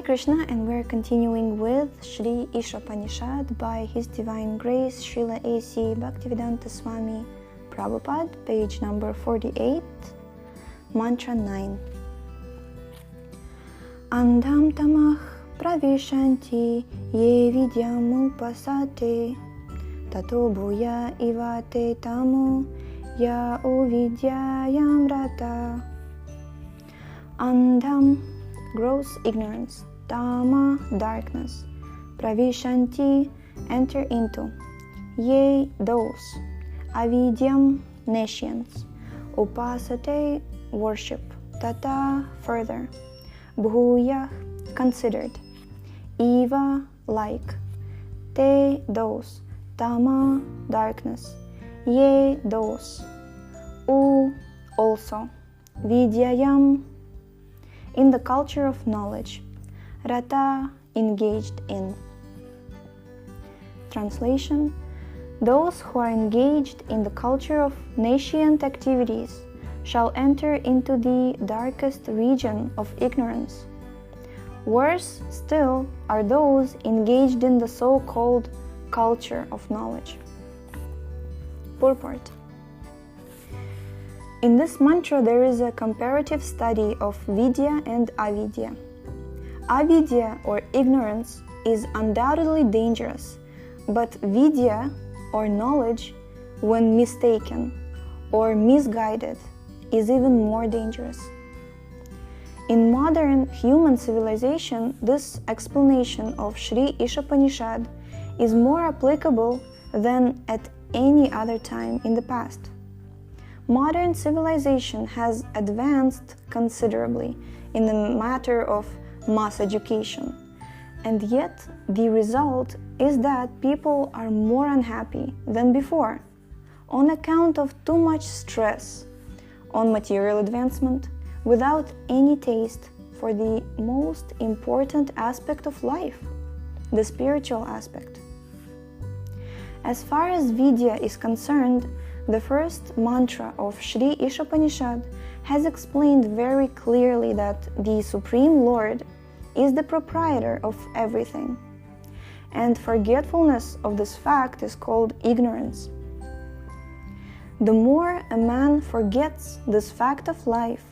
Hare Krishna, and we're continuing with Sri Ishopanishad by His Divine Grace Srila A.C. Bhaktivedanta Swami Prabhupada, page number 48, mantra 9. Andham tamah pravishanti ye vidyam upasate tato bhuya ivate tamo ya uvidyayam rata. Andham, gross ignorance, tama, darkness, pravishanti, enter into, ye, those, avidyam, nescience, upasate, worship, tata, further, bhuya, considered, eva, like, te, those, tama, darkness, ye, those, u, also, vidyayam, in the culture of knowledge, rata, engaged in. Translation: those who are engaged in the culture of nescient activities shall enter into the darkest region of ignorance. Worse still are those engaged in the so-called culture of knowledge. Purport: in this mantra there is a comparative study of vidya and avidya. Avidya, or ignorance, is undoubtedly dangerous, but vidya, or knowledge, when mistaken or misguided, is even more dangerous. In modern human civilization, this explanation of Sri Ishopanishad is more applicable than at any other time in the past. Modern civilization has advanced considerably in the matter of mass education, and yet the result is that people are more unhappy than before on account of too much stress on material advancement without any taste for the most important aspect of life, the spiritual aspect. As far as vidya is concerned, the first mantra of Sri Ishopanishad has explained very clearly that the Supreme Lord is the proprietor of everything, and forgetfulness of this fact is called ignorance. The more a man forgets this fact of life,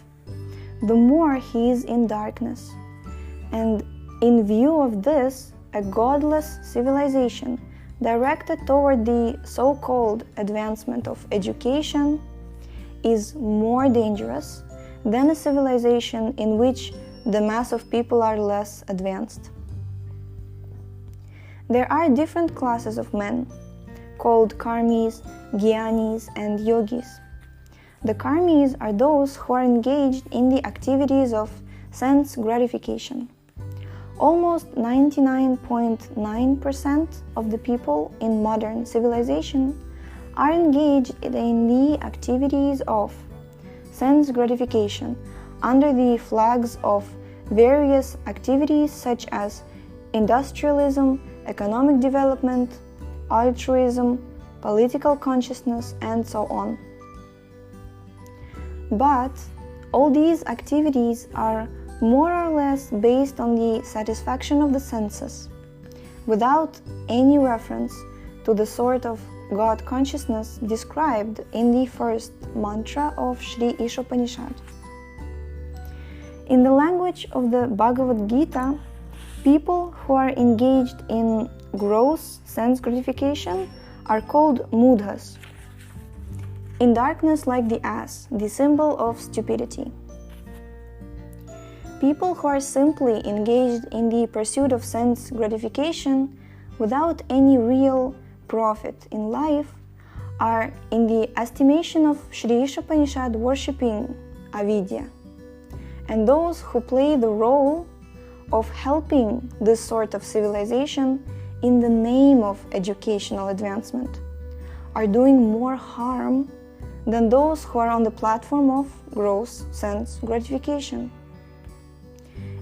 the more he is in darkness, and in view of this, a godless civilization directed toward the so-called advancement of education is more dangerous than a civilization in which the mass of people are less advanced. There are different classes of men, called karmis, gyanis, and yogis. The karmis are those who are engaged in the activities of sense gratification. Almost 99.9% of the people in modern civilization are engaged in the activities of sense gratification under the flags of various activities such as industrialism, economic development, altruism, political consciousness, and so on. But all these activities are more or less based on the satisfaction of the senses, without any reference to the sort of God consciousness described in the first mantra of Sri Ishopanishad. In the language of the Bhagavad Gita, people who are engaged in gross sense gratification are called mudhas, in darkness like the ass, the symbol of stupidity. People who are simply engaged in the pursuit of sense gratification without any real profit in life are, in the estimation of Sri Ishopanishad, worshipping avidya. And those who play the role of helping this sort of civilization in the name of educational advancement are doing more harm than those who are on the platform of gross sense gratification.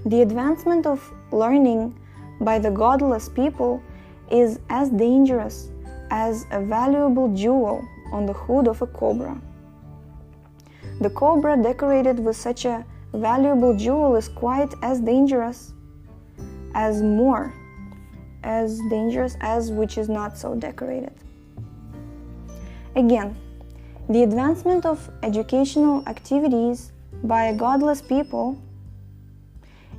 The advancement of learning by the godless people is as dangerous as a valuable jewel on the hood of a cobra. The cobra decorated with such a valuable jewel is quite as dangerous as more, as dangerous as which is not so decorated. Again, the advancement of educational activities by a godless people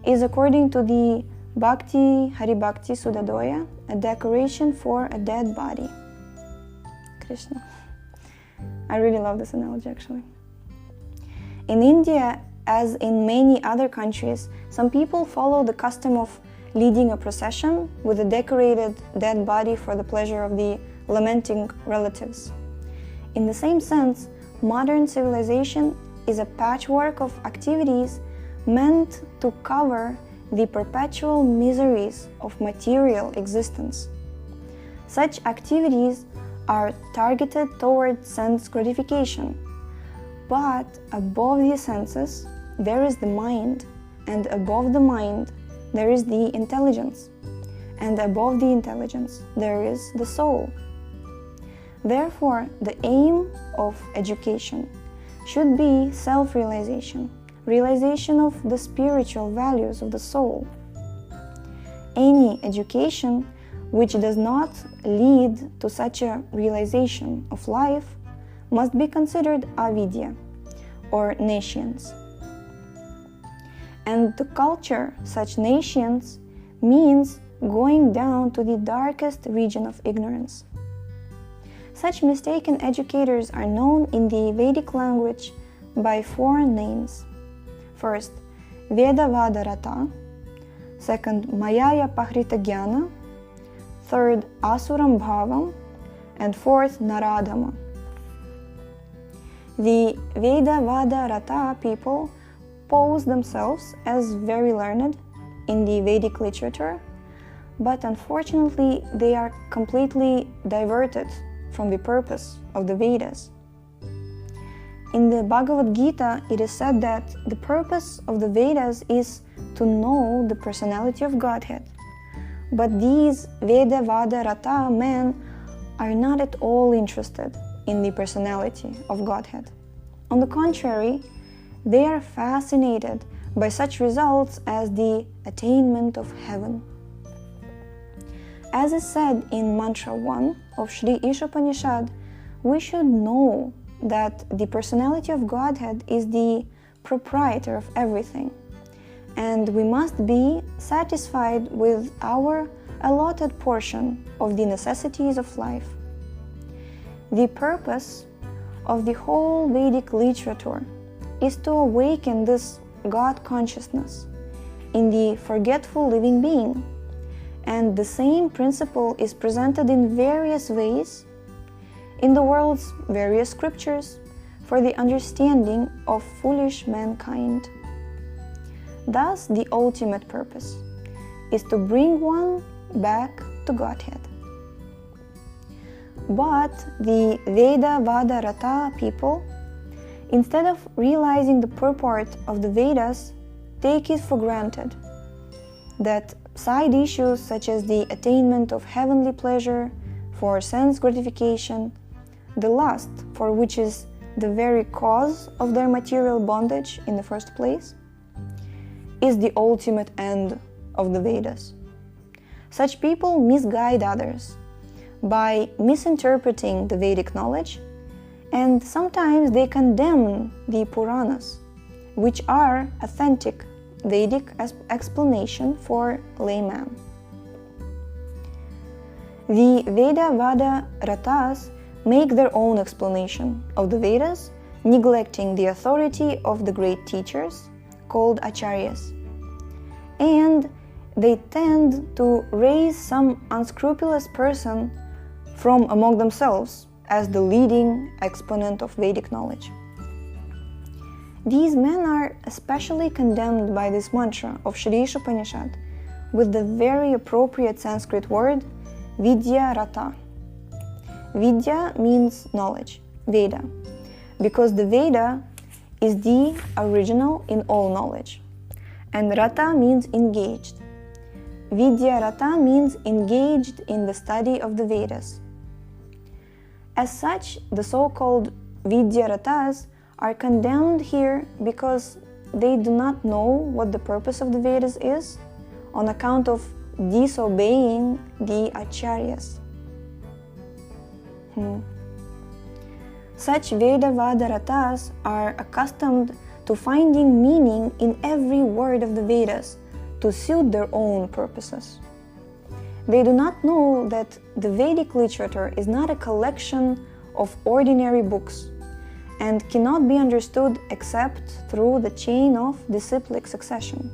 is, according to the Bhakti Haribhakti Sudadoya, a decoration for a dead body. Krishna. I really love this analogy, actually. In India, as in many other countries, some people follow the custom of leading a procession with a decorated dead body for the pleasure of the lamenting relatives. In the same sense, modern civilization is a patchwork of activities meant to cover the perpetual miseries of material existence. Such activities are targeted toward sense gratification, but above the senses there is the mind, and above the mind there is the intelligence, and above the intelligence there is the soul. Therefore, the aim of education should be self-realization, realization of the spiritual values of the soul. Any education which does not lead to such a realization of life must be considered avidya, or nescience. And to culture such nescience means going down to the darkest region of ignorance. Such mistaken educators are known in the Vedic language by 4 names. First, Vedavada Rata. Second, Mayaya Pahrita Jnana. Third, Asuram Bhavam. And fourth, Naradama. The Vedavada Rata people pose themselves as very learned in the Vedic literature, but unfortunately they are completely diverted from the purpose of the Vedas. In the Bhagavad Gita, it is said that the purpose of the Vedas is to know the personality of Godhead. But these Vedavada Rata men are not at all interested in the personality of Godhead. On the contrary, they are fascinated by such results as the attainment of heaven. As is said in Mantra 1 of Sri Ishopanishad, we should know that the personality of Godhead is the proprietor of everything, and we must be satisfied with our allotted portion of the necessities of life. The purpose of the whole Vedic literature is to awaken this God consciousness in the forgetful living being, and the same principle is presented in various ways in the world's various scriptures for the understanding of foolish mankind. Thus, the ultimate purpose is to bring one back to Godhead. But the Vedavada Rata people, instead of realizing the purport of the Vedas, take it for granted that side issues such as the attainment of heavenly pleasure for sense gratification, the lust for which is the very cause of their material bondage in the first place, is the ultimate end of the Vedas. Such people misguide others by misinterpreting the Vedic knowledge, and sometimes they condemn the Puranas, which are authentic Vedic explanation for layman. The Vedavada Ratas make their own explanation of the Vedas, neglecting the authority of the great teachers called Acharyas. And they tend to raise some unscrupulous person from among themselves as the leading exponent of Vedic knowledge. These men are especially condemned by this mantra of Sri Ishopanishad with the very appropriate Sanskrit word Vidya Rata. Vidya means knowledge, Veda, because the Veda is the original in all knowledge, and Rata means engaged. Vidya Rata means engaged in the study of the Vedas. As such, the so-called Vidya Ratas are condemned here because they do not know what the purpose of the Vedas is, on account of disobeying the acharyas. Such Vedavadaratas are accustomed to finding meaning in every word of the Vedas to suit their own purposes. They do not know that the Vedic literature is not a collection of ordinary books and cannot be understood except through the chain of disciplic succession.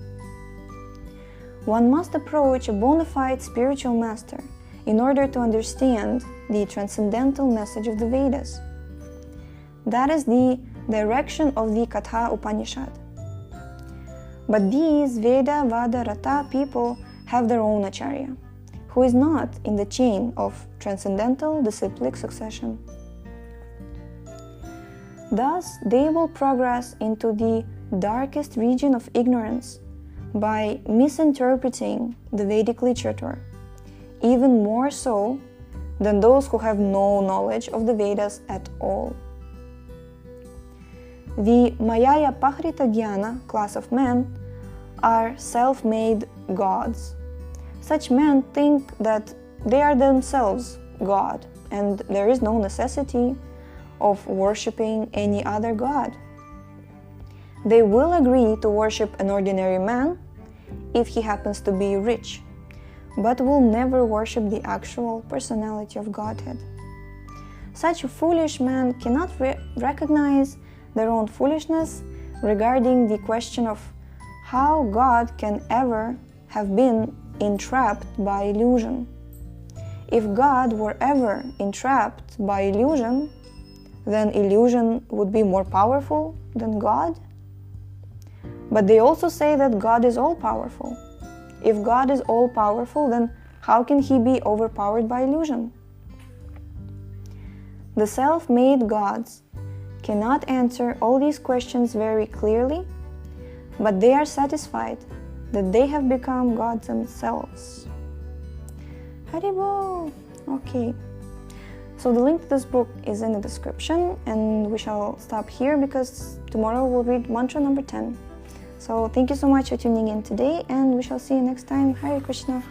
One must approach a bona fide spiritual master in order to understand the transcendental message of the Vedas. That is the direction of the Katha Upanishad. But these Vedavadaratta people have their own acharya, who is not in the chain of transcendental disciplic succession. Thus, they will progress into the darkest region of ignorance by misinterpreting the Vedic literature, even more so than those who have no knowledge of the Vedas at all. The Mayaya Pahrita Jnana class of men are self-made gods. Such men think that they are themselves God, and there is no necessity of worshipping any other god. They will agree to worship an ordinary man if he happens to be rich, but will never worship the actual personality of Godhead. Such foolish men cannot recognize their own foolishness regarding the question of how God can ever have been entrapped by illusion. If God were ever entrapped by illusion, then illusion would be more powerful than God. But they also say that God is all-powerful. If God is all-powerful, then how can he be overpowered by illusion? The self-made gods cannot answer all these questions very clearly, but they are satisfied that they have become gods themselves. Haribol! Okay. So the link to this book is in the description, and we shall stop here because tomorrow we'll read mantra number 10. So thank you so much for tuning in today, and we shall see you next time. Hare Krishna.